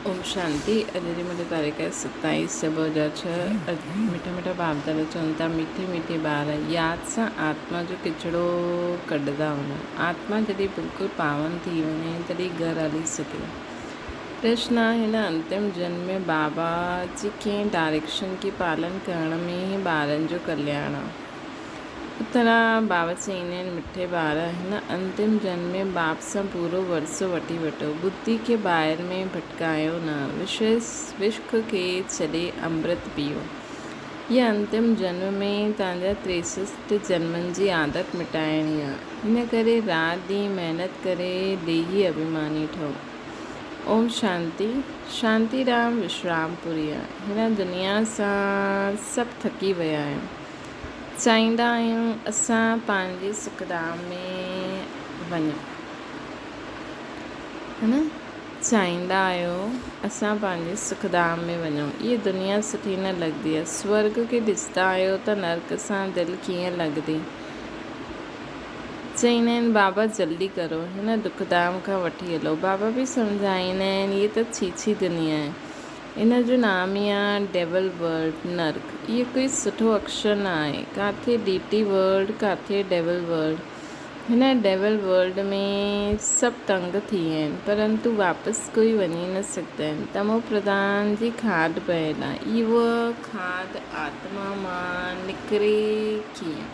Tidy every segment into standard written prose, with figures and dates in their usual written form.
ओम शांति। अॼु जी मुंहिंजी तारीख़ आहे 27/6/2006। मिठा मिठा बाप दादा चवनि था, मीठे मीठे ॿार यादि सां आत्मा जो किचिड़ो कढंदा वञो। आत्मा जॾहिं बिल्कुलु पावन थी वञे तॾहिं घरु हली सघे। प्रश्न आहे, हिन अंतिम जन्म में बाबा जी कंहिं डायरेक्शन की पालन करण में ई ॿारनि जो कल्याण आहे? उत्तर आहे, बाबा चईंदा आहिनि, मिठे ॿार, हिन अंतिम जन्म में बाप सां पूरो वरसो वठी वठो। बुद्धि खे ॿाहिरि में भटकायो न, विश्क खे छॾे अमृत पीओ। हीअ अंतिम जन्म में तव्हांजा 63 जन्मनि जी आदत मिटाइणी आहे। हिन करे राति ॾींहुं महिनत करे ॾेही अभिमानी ठहो। ओम शांति। शांतिराम विश्रामपुरी आहे। हिन दुनिया सां सभु थकी विया आहियूं। चाहींदा आहियूं असां पंहिंजे सुखधाम में वञूं, है न? चाहींदा आहियो असां पंहिंजे सुखधाम में वञूं। इहा दुनिया सुठी न लॻंदी आहे। स्वर्ग खे ॾिसंदा आहियो त नर्क सां दिलि कीअं लॻंदी? चईंदा आहिनि, बाबा जल्दी करो, हिन दुखधाम खां वठी हलो। बाबा बि सम्झाईंदा आहिनि, इहा त छीछी दुनिया आहे। इन जो नाम ई आहे डेवल वर्ल्ड, नर्क। इहो कोई सुठो अक्षर न आहे। किथे डीटी वर्ल्ड, किथे डेवल वर्ल्ड। हिन डेवल वर्ल्ड में सभु तंग थी विया आहिनि, परंतु वापसि कोई वञी न सघंदा आहिनि। तमो प्रधान जी खाद पयल आहे। इहो खाद आत्मा मां निकिरे कीअं?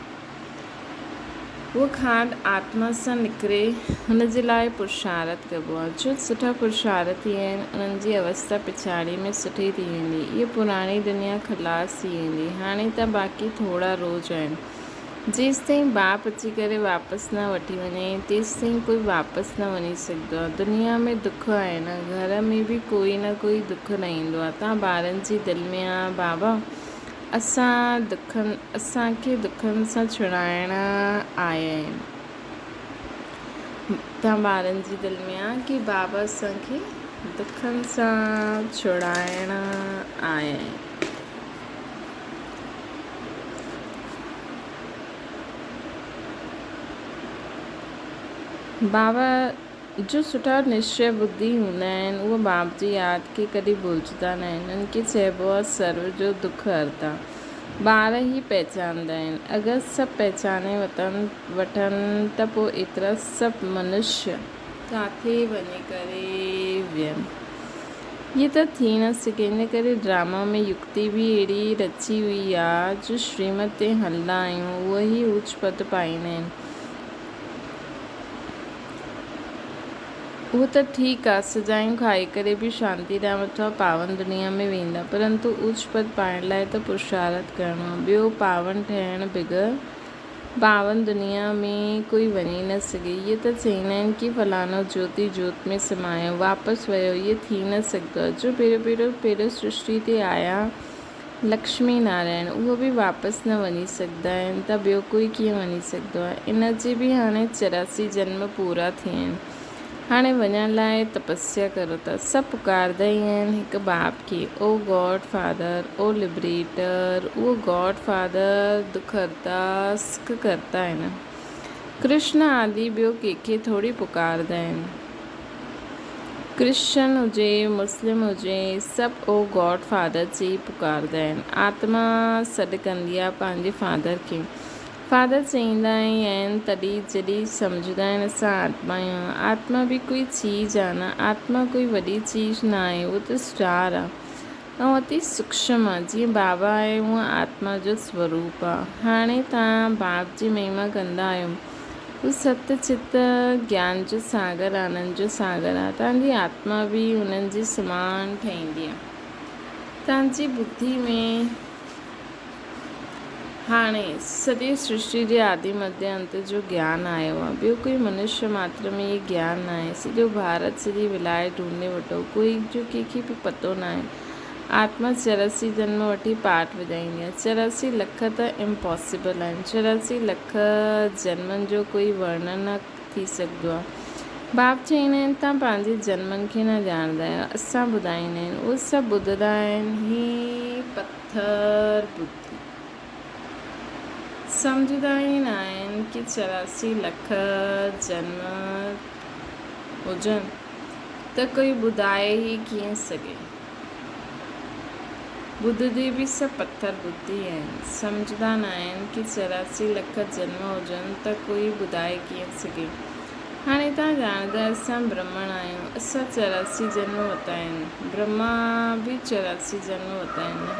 उहा खाद आत्मा सां निकिरे, हुन जे लाइ पुरुषार्थ कबो आहे। जो सुठा पुरुषार्थी आहिनि उन्हनि जी अवस्था पिछाड़ी में सुठी थी वेंदी। इहा पुराणी दुनिया ख़लास थी वेंदी। हाणे त बाक़ी थोरा रोज़ आहिनि। जेसि ताईं बाप अची करे वापसि न वठी वञे तेसि ताईं कोई वापसि न वञी सघंदो आहे। दुनिया में दुख आहे न, घर में बि कोई न कोई दुख न ईंदो आहे। तव्हां ॿारनि जी दिलि में आहे, बाबा असांखे दुखनि सां छुड़ाइण आया आहिनि। तव्हां ॿारनि जी दिलि में आहे कि बाबा असांखे दुखनि सां छुड़ाइण आया आहिनि। बाबा जो सुठा निश्चय बुद्धि हूंदा आहिनि, उहे बाप जी यादि खे कॾहिं भुलिजंदा न आहिनि। उन्हनि खे चइबो आहे सर्व जो दुख हरता। ॿार ई पहचानंदा आहिनि। अगरि सभु पहचाने वठनि त पोइ एतिरा सभु मनुष्य किथे वञी करे वियनि? इहे त थी न सघे। इन करे ड्रामा में युक्ति बि अहिड़ी रची हुई आहे, जो श्रीमत ते हलंदा आहियूं उहे ई ऊच पद पाईंदा आहिनि। उहो त ठीकु आहे, सजायूं खाई करे बि शांतिराम अथवा पावन दुनिया में वेंदा, परंतु ऊच पद पाइण लाइ त पुरुषार्थ करिणो आहे। ॿियो पावन ठहिण बग़ैर पावन दुनिया में कोई वञी न सघे। इहे त चईंदा आहिनि कि फलानो ज्योति जोत में समायो, वापसि वियो। इहे थी न सघंदो आहे। जो पहिरियों सृष्टि ते आया लक्ष्मी नारायण, उहो बि वापसि न वञी सघंदा आहिनि, त ॿियो कोई कीअं वञी सघंदो आहे? इन जे बि हाणे 84 जन्म पूरा थिया आहिनि। हाणे वञण लाइ तपस्या करो था। सभु पुकारंदा ई आहिनि हिकु बाप खे, ओ गॉड फादर, ओ लिबरेटर। उहो गॉड फादर दुख हरता, सुख करता आहे न। कृष्ण आदि ॿियो कंहिंखे थोरी पुकारंदा आहिनि। क्रिश्चन हुजे, मुस्लिम हुजे, सभु ओ गॉड फादर चई पुकारंदा आहिनि। आत्मा सॾु कंदी आहे पंहिंजे फादर खे। फादर चईंदा ई आहिनि तॾहिं जॾहिं सम्झंदा आहिनि असां आत्मा आहियूं। आत्मा बि कोई चीज़ आहे न, आत्मा कोई वॾी चीज़ न आहे, उहो त स्टार आहे ऐं अति सूक्ष्म आहे। जीअं बाबा आहे उहा आत्मा जो स्वरूप आहे। हाणे तव्हां बाप जी महिमा कंदा आहियो। उहो सत्य चित ज्ञान जो सागर, आनंद जो सागर आहे। तव्हांजी आत्मा बि उन्हनि जे समान ठहींदी आहे। तव्हांजी बुद्धि में हाणे सॼी सृष्टि जे आदि मध्य अंत जो ज्ञान आयो आहे। ॿियो कोई मनुष्य मात्र में इहो ज्ञान न आहे। सॼो भारत सॼी विलायत ढूंढे वठो, कोई जो कंहिंखे बि पतो न आहे। आत्मा 84 जन्म वठी पाठ वॼाईंदी आहे। 84 लख त इम्पॉसिबल आहिनि। 84 लख जन्मनि जो कोई वर्णन न थी सघंदो आहे। बाप चईंदा आहिनि, तव्हां पंहिंजे जन्मनि खे न ॼाणंदा आहियो। असां ॿुधाईंदा आहिनि, उहे सभु ॿुधंदा आहिनि। ही पथर बुद्धि सम्झंदा ई न आहिनि कि 84 लख जन्म हुजनि त कोई ॿुधाए ई कीअं सघे। ॿुधंदे बि सभु पथर बुद्धि आहिनि, सम्झंदा न आहिनि कि 84 लख जन्म हुजनि त कोई ॿुधाए कीअं सघे। हाणे तव्हां ॼाणंदा असां ब्राह्मण आहियूं, असां 84 जन्म वरिता आहिनि। ब्रह्मा बि 84 जन्म वरिता आहिनि,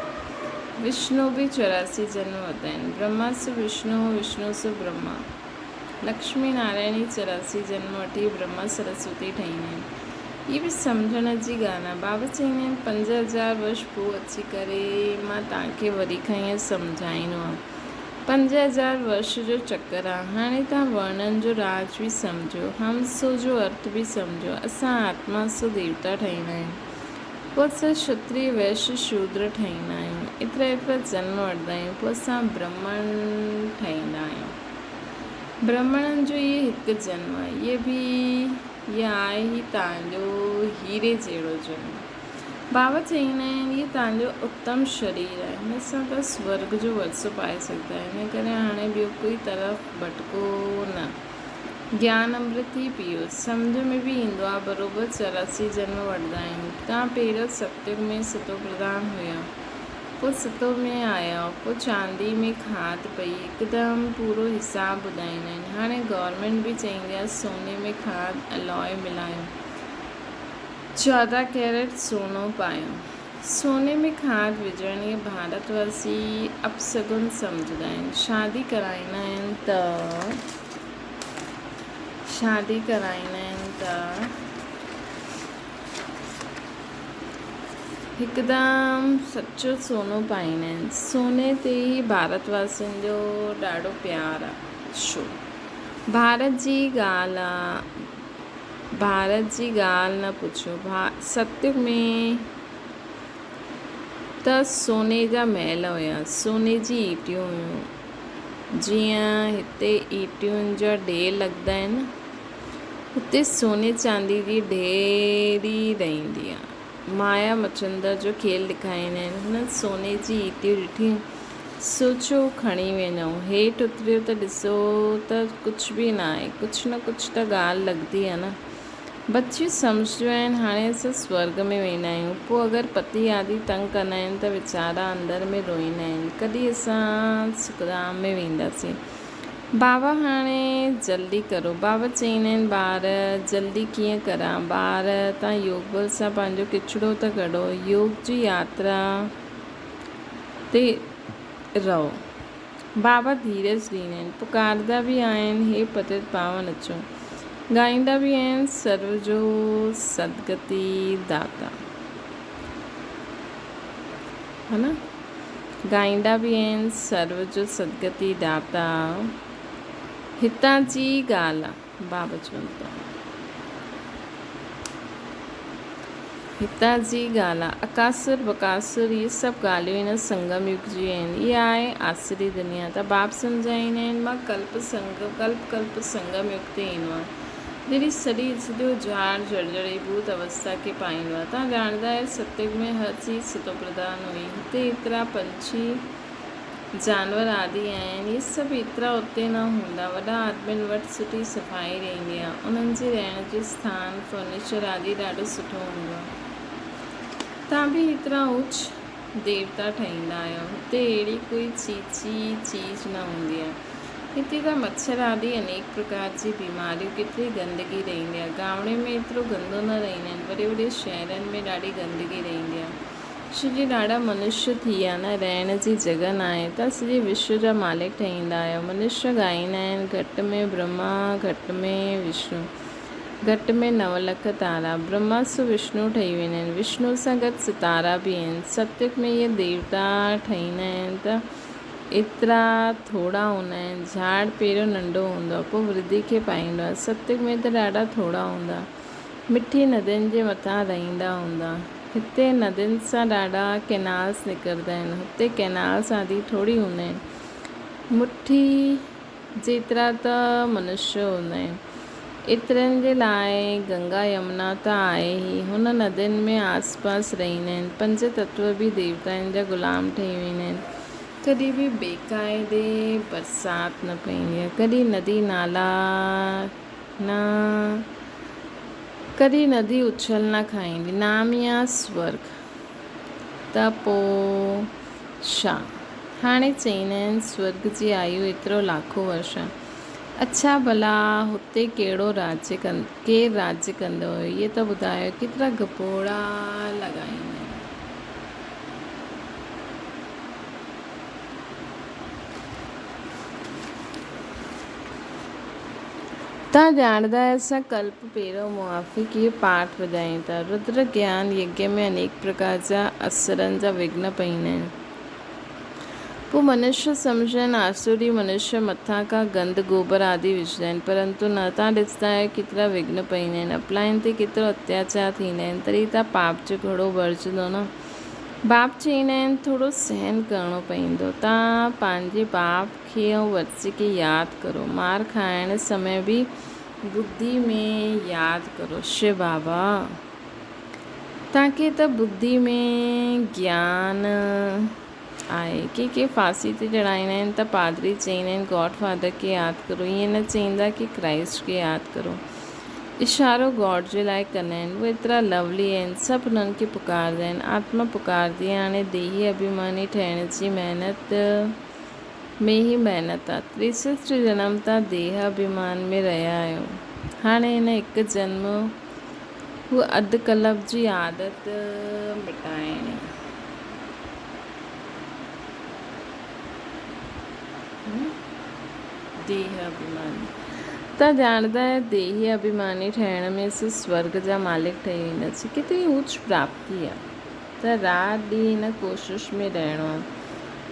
विष्णु बि 84 जन्म वरिता आहिनि। ब्रह्मा सु विष्णु, विष्णु सु ब्रह्मा। लक्ष्मी नारायण 84 जन्म वठी ब्रह्मा सरस्वती ठहींदा आहिनि। ये बि सम्झण जी ॻाल्हि आहे। बाबा चवंदा आहिनि 5000 वर्ष पोइ अची करे मां तव्हांखे वरी खां ईअं सम्झाईंदो आहे। 5000 वर्ष जो चक्कर आहे। हाणे तव्हां वर्णन जो राज बि सम्झो, हमसो जो अर्थ बि सम्झो। असां आत्मा सो देवता ठहींदा आहियूं, पोइ असां क्षत्रिय वैश्य शूद्र ठहींदा आहियूं, एतिरा जन्म वठंदा आहियूं, पोइ असां ब्राह्मण ठहींदा आहियूं। ब्राह्मणनि जो इहे हिकु जन्म आहे, इहे आहे ई तव्हांजो हीरे जहिड़ो जन्म। बाबा चवंदा आहिनि इहे तव्हांजो उत्तम शरीर आहे, हिन सां तव्हां स्वर्ग जो वरसो पाए सघंदा आहियो। हिन करे हाणे ॿियो कोई तरफ़ भटको न, ज्ञान अमृत ई पियो। सम्झ में बि ईंदो आहे बराबरि 84 जन्म वठंदा आहियूं। तव्हां पहिरियों सतयुग में सतो प्रधान हुया, पोइ सतो में आया, पोइ चांदी में खाद पई, हिकदमि पूरो हिसाबु ॿुधाईंदा आहिनि। हाणे गवर्नमेंट बि चईंदी आहे सोने में खाद अलॉय मिलायो, 14 कैरेट सोनो पायो। सोने में खाद विझण इहे भारतवासी अपसगुन सम्झंदा आहिनि। शादी कराईंदा आहिनि त हिकदमि सचो सोनो पाईंदा आहिनि। सोने ते ई भारतवासियुनि जो ॾाढो प्यार आहे। छो? भारत जी ॻाल्हि न पुछो। सतयुग में त सोने जा महल हुया, सोने जी ईटियूं हुयूं। जीअं हिते ईटियुनि जा ढेर लॻंदा आहिनि, हुते सोने चांदी जी ढेरी रहंदी आहे। माया मचंदर जो खेल ॾेखारींदा आहिनि। हुन सोने जी ईटियूं ॾिठियूं, सोचो खणी वञूं, हेठि उतरियो त ॾिसो त कुझु बि न आहे, कुझु न कुझु त ॻाल्हि लॻंदी आहे न। बच्चियूं सम्झियूं आहिनि हाणे असां स्वर्ग में वेंदा आहियूं। पोइ अगरि पति आदि तंग कंदा आहिनि त वीचारा अंदरि में रोईंदा आहिनि, कॾहिं असां सुखधाम में वेंदासीं। बाबा हाणे जल्दी करो। बाबा चवंदा आहिनि ॿार जल्दी कीअं करां। ॿार तव्हां योग बल सां पंहिंजो किचिड़ो त कढो, योग जी यात्रा ते रहो। बाबा धीरज ॾींदा आहिनि, पुकारदा बि आहिनि हे पतित पावन अचो, ॻाईंदा बि आहिनि सर्व जो सदगति दाता, है न। ॻाईंदा बि आहिनि सर्व जो सदगति दाता। हितां जी ॻाल्हि आहे, बाबा चवनि था हितां जी ॻाल्हि आहे। अकासुर बकासुर इहे सभु ॻाल्हियूं हिन संगम युग जी आहिनि। इहा आहे आसरी दुनिया। त बाप सम्झाईंदा आहिनि मां कल्प संगम युग ते ईंदो आहे, जॾहिं सॼो झाड़ जर्जरीभूत अवस्था खे पाईंदो आहे। तव्हां ॼाणंदा आहियो सतयुग में हर चीज़ सतो प्रधान हुई। हिते एतिरा पंछी जानवर आदि आहिनि, इहे सभु एतिरा उते न हूंदा। वॾा आदमियुनि वटि सुठी सफ़ाई रहंदी आहे, उन्हनि जे रहण जो स्थान फर्नीचर आदि ॾाढो सुठो हूंदो आहे। तव्हां बि एतिरा उच देवता ठहींदा आहियो। हिते अहिड़ी कोई चीज़ न हूंदी आहे। हिते त मच्छर आदि अनेक प्रकार जी बीमारियूं, केतिरी गंदगी रहंदी आहे। गांवड़े में एतिरो गंदो न रहंदा आहिनि, वॾे वॾे शहरनि में ॾाढी गंदगी रहंदी आहे। छोकी ॾाढा मनुष्य थी विया न, रहण जी जॻह न आहे। त सॼे विश्व जा मालिक ठहींदा आहियो। मनुष्य ॻाईंदा आहिनि घटि में ब्रह्मा, घटि में विष्णु, घटि में 9 लख तारा। ब्रह्मा सु विष्णु ठही वेंदा आहिनि, विष्णु सां गॾु सितारा बि आहिनि। सतयुग में इहे देवता ठहींदा आहिनि त एतिरा थोरा हूंदा आहिनि। झाड़ पहिरियों नंढो हूंदो आहे, पोइ वृद्धि खे पाईंदो आहे। सतयुग में त ॾाढा थोरा हूंदा, मिठी नदियुनि जे मथां रहंदा हूंदा। हिते नदियुनि सां ॾाढा कैनाल्स निकिरंदा आहिनि, हुते कैनाल्स आदि थोरी हूंदा आहिनि। मुट्ठी जेतिरा त मनुष्य हूंदा आहिनि। एतिरनि जे लाइ गंगा यमुना त आहे ई। हुन नदियुनि में आसपास रहंदा आहिनि। 5 तत्व बि देवताउनि जा ग़ुलाम ठही वेंदा आहिनि। कॾहिं बि बेक़ाइदे बरसाति न पवंदी आहे, कॾहिं नदी नाला न कॾहिं नदी उछल न खाईंदी, नाम या स्वर्ग। त पोइ छा? हाणे चईंदा आहिनि स्वर्ग जी आयु एतिरो लाखों वर्ष आहे। अच्छा भला हुते केरु राज्य कंदो हुयो, इहे त ॿुधायो। केतिरा गपोड़ा लॻाईंदा आहिनि। तव्हां ॼाणंदा आहियो असां कल्प पहिरियों मुआफ़िक इहे पाठ वॼायूं था। रुद्र ज्ञान यज्ञ में अनेक प्रकार जा असरनि जा विघ्न पईंदा आहिनि। पोइ मनुष्य सम्झनि आसुरी मनुष्य मथां खां गंद गोबर आदि विझंदा आहिनि, परंतु न तव्हां ॾिसंदा आहियो केतिरा विघ्न पईंदा आहिनि, अपलाइनि ते केतिरो अत्याचार थींदा आहिनि, तॾहिं तव्हां पाप जो घड़ो भरिजंदो न। बाप चईंदा आहिनि थोरो सहन करिणो पवंदो। तव्हां पंहिंजे बाप खे ऐं वर्चे खे यादि करो। मार खाइण समय बि बुद्धि में यादि करो शिव बाबा। तव्हांखे त बुद्धि में ज्ञान आहे। के फांसी ते चढ़ाईंदा आहिनि त पादरी चईंदा आहिनि गॉड फादर खे यादि करो, ईअं न चईंदा कि क्राइस्ट खे यादि करो। इशारो गॉड जे लाइ कंदा आहिनि। उहे एतिरा लवली आहिनि, सभु उन्हनि खे पुकारंदा आहिनि। आत्मा पुकारंदी आहे। हाणे देही अभिमानी ठहिण जी महिनत में ई महिनत आहे। 63 जनम तव्हां देह अभिमान में रहिया आहियो। हाणे हिन हिकु जन्म हू अधु कल्प जी आदत मिटाइणी। देह अभिमानी तव्हां ॼाणंदा आहियो देही अभिमानी ठहिण में असां स्वर्ग जा मालिक ठही वेंदासीं। केतिरी ऊच प्राप्ति आहे। त राति ॾींहुं हिन कोशिश में रहणो आहे।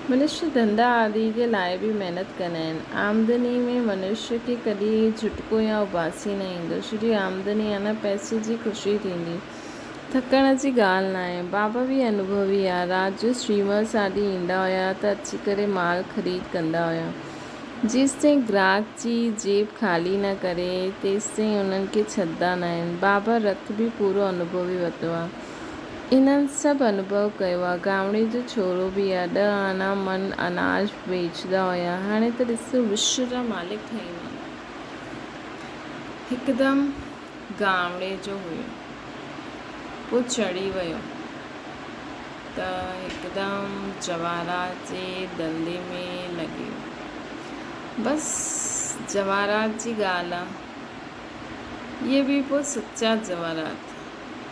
मनुष्य धंधा आदि जे लाइ बि महिनत कंदा आहिनि। आमदनी में मनुष्य खे कॾहिं झुटको या उबासी न ईंदो। जॾहिं आमदनी आहे न पैसे जी ख़ुशी थींदी, थकण जी ॻाल्हि न आहे। बाबा बि अनुभवी आहे। राति जो स्ट्रीमर्स आदि ईंदा हुया त अची करे माल ख़रीद कंदा हुया। जेसिताईं ग्राहक जी जेब ख़ाली न करे तेसिताईं उन्हनि खे छॾंदा न आहिनि। बाबा रथ बि पूरो अनुभवी वरितो आहे। इन्हनि सभु अनुभव कयो आहे। गामड़े जो छोरो बि आहे। 10 आना मन अनाज बेचंदा हुया। हाणे त ॾिसो विश्व जा मालिक ठही विया। हिकदमि गामड़े जो हुयो, पोइ चढ़ी वियो त हिकदमि जवाहरात जे धंधे में लॻी वियो। बसि जवाहरात जी ॻाल्हि आहे। इहे बि पोइ सचा जवाहरात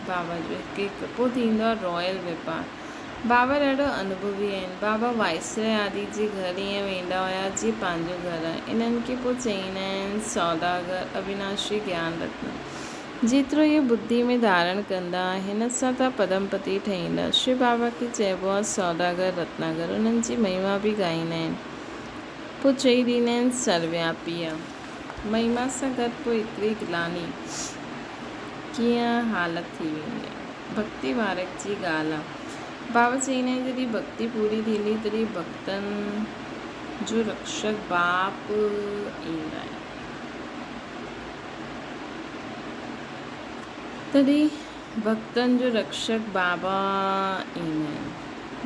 बाबा जो हिकु पोइ थींदो आहे रॉयल वापारु। बाबा ॾाढो अनुभवी आहिनि। बाबा वाइसराय आदि जे घर ईअं वेंदा हुया जीअं पंहिंजो घर आहे। इन्हनि खे पोइ चईंदा आहिनि सौदागर अविनाशी ज्ञान रत्न। जेतिरो इहे बुद्धि में धारण कंदा हिन सां त पदमपति ठहींदा। शिव बाबा खे चइबो आहे सौदागर रत्नागर। उन्हनि जी महिमा बि ॻाईंदा आहिनि। पोइ चई ॾींदा आहिनि सर्वव्यापी आहे। महिमा सां गॾु पोइ एतिरी गिलानी कीअं हालत थी वेंदी आहे। भक्ति मार्ग जी ॻाल्हि आहे। बाबा चईंदा आहिनि जॾहिं भक्ति पूरी थींदी तॾहिं भक्तनि जो रक्षक बाप ईंदा आहिनि। तॾहिं भक्तनि जो रक्षक बाबा ईंदा आहिनि।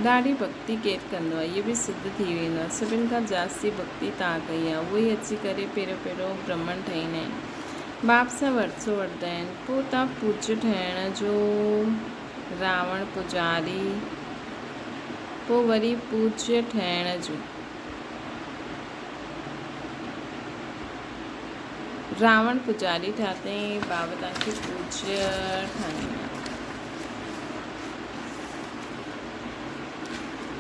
ॾाढी भक्ति केरु कंदो आहे इहो बि सिद्ध थी वेंदो आहे। सभिनि खां जास्ती भक्ति तव्हां कई आहे। उहे ई अची करे पहिरियों ब्रह्मन ठहींदा आहिनि। बाप सां वरसो वठंदा आहिनि। पोइ तव्हां पूज्य ठहिण जो रावण पुजारी, पोइ वरी पूज्य ठहिण जो रावण पुजारी ठाहियईं। बाबा तव्हांखे पूज्य ठाहींदा।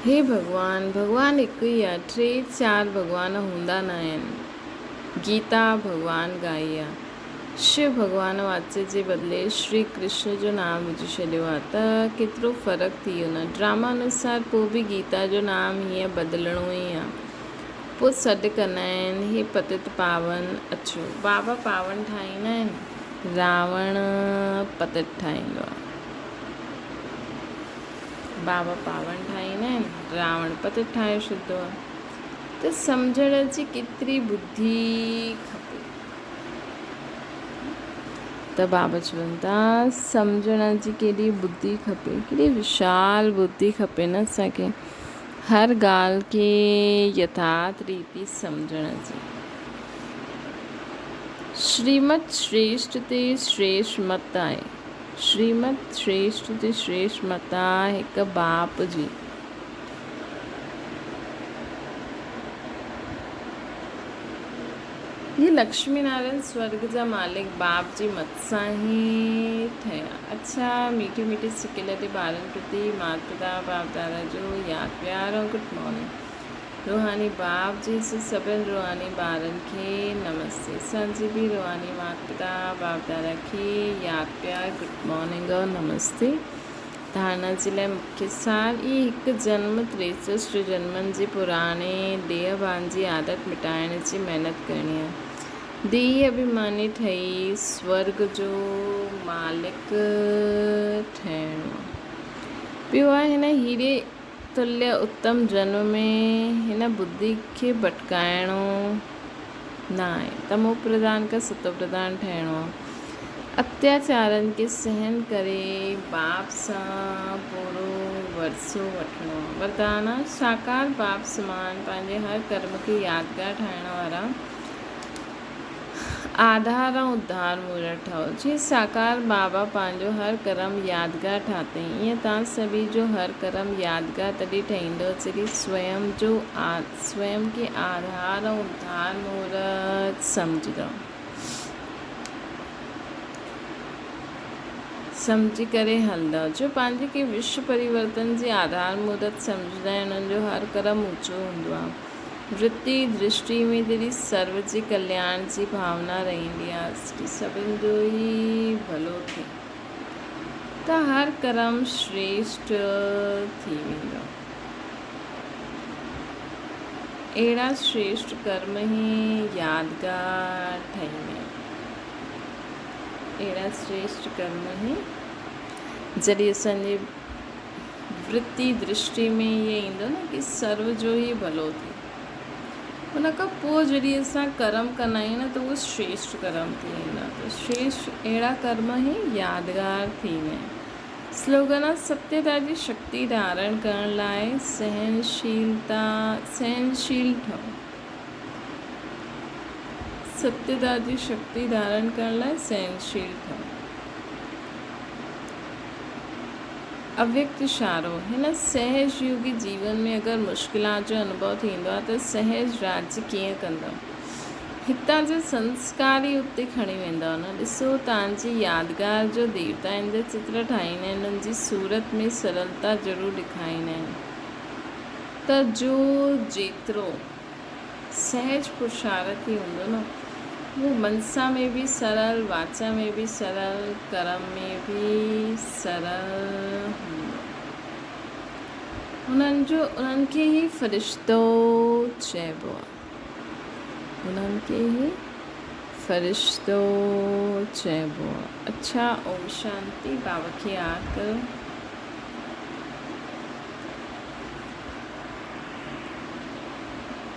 हे भॻवान, भॻवान हिकु ई आहे। 3-4 भॻवान हूंदा न आहिनि। गीता भॻवान गाई आहे। शिव भॻवान वाचे जे बदिले श्री कृष्ण जो नाम विझी छॾियो आहे त केतिरो फ़र्क़ु थी वियो न। ड्रामा अनुसार पोइ बि गीता जो नाम हीअं बदिलणो ई आहे। पोइ सॾु कंदा आहिनि हे पतित पावन अचो। बाबा पावन ठाहींदा आहिनि, रावण पतित ठाहींदो आहे। बाबा पावन ठाहींदा आहिनि, रावण पतित ठाहे छॾींदो आहे। त सम्झण जी केतिरी बुद्धि खपे। त बाबा चवनि था सम्झण जी केॾी बुद्धि खपे, केॾी विशाल बुद्धि खपे न असांखे हर ॻाल्हि खे यथार्थ रीति सम्झण जी। श्रीमत श्रेष्ठ ते श्रेष्ठ मत आहे। श्रीमत श्रेष्ठ ते श्रेष्ठ मत आहे हिकु बाप जी। ये लक्ष्मी नारायण स्वर्ग जा मालिक बाप जी मत सां ही ठहिया। अच्छा, मीठी मीठी सिकिल ते ॿारनि प्रति माता पिता बाप दादा जो यादि प्यार ऐं गुड मॉर्निंग। रूहानी बाप जी से सभिनि रूहानी ॿारनि खे नमस्ते। असांजी बि रूहानी माता पिता बाप दादा खे यादि प्यार गुड मॉर्निंग और नमस्ते। धारणा जे लाइ मुख्य सार इहे हिकु जन्म 63 जन्मनि जे पुराणे देहभान जी आदत मिटाइण जी महिनत करणी आहे। देह अभिमानी ठही स्वर्ग जो मालिक ठहिणो पियो आहे। हिन हीरे तुल्य उत्तम जन्म में हिन बुद्धि खे भटकाइणो न आहे। तमो प्रधान खां सतो प्रधान ठहिणो आहे। अत्याचारनि खे सहन करे बाप सां पूरो वरसो वठिणो आहे। वरदान साकार बाप समान पंहिंजे हर कर्म खे यादगार ठाहिण वारा आधार ऐं उद्धार मूर्त ठहो। जीअं साकार बाबा पंहिंजो हर कर्म यादगार ठातईं, ईअं तव्हां सभी जो हर कर्म यादगार तॾहिं ठहींदो जॾहिं स्वयं खे आधार ऐं उद्धार मूर्त सम्झंदो। सम्झी करे हलंदव। जो पंहिंजे खे विश्व परिवर्तन जी आधार मूर्त सम्झंदा आहिनि उन्हनि जो हर कर्म ऊचो हूंदो आहे। वृत्ति दृष्टि में जॾहिं सर्व जे कल्याण जी भावना रहंदी आहे, सभिनि जो ई भलो थिए त हर कर्म श्रेष्ठ थी वेंदो। अहिड़ा श्रेष्ठ कर्म ई यादगार ठाहींदा आहिनि। अहिड़ा श्रेष्ठ कर्म ई जॾहिं असांजे वृत्ति दृष्टि में इहे ईंदो न कि सर्व जो ई भलो थिए, उन खां पोइ जॾहिं असां कर्म कंदा आहियूं न त उहो श्रेष्ठ कर्म थी वेंदा। त श्रेष्ठ अहिड़ा कर्म ई यादगार थींदा आहिनि। स्लोगन आहे सत्यता जी शक्ति धारण करण लाइ सहनशील ठहो। सत्यता जी शक्ति धारण करण लाइ सहनशील ठहो। अव्यक्त इशारो हिन सहज योगी जीवन में अगरि मुश्किलात जो अनुभव थींदो आहे त सहज राज्य कीअं कंदव। हितां जा संस्कार ई उते खणी वेंदा न। ॾिसो, तव्हांजी यादगार जो देवताउनि जा चित्र ठाहींदा आहिनि, उन्हनि जी सूरत में सरलता ज़रूरु ॾेखारींदा आहिनि। त जो जेतिरो सहज पुरुषार्थी हूंदो न, वो मनसा में भी सरल, वाचा में भी सरल, कर्म में भी सरल हूंदो। उन्हनि खे ई फ़रिश्तो चइबो आहे। उन्हनि खे ई फ़रिश्तो चइबो आहे। अच्छा, ओम शांति। बाबा खे यादि करो।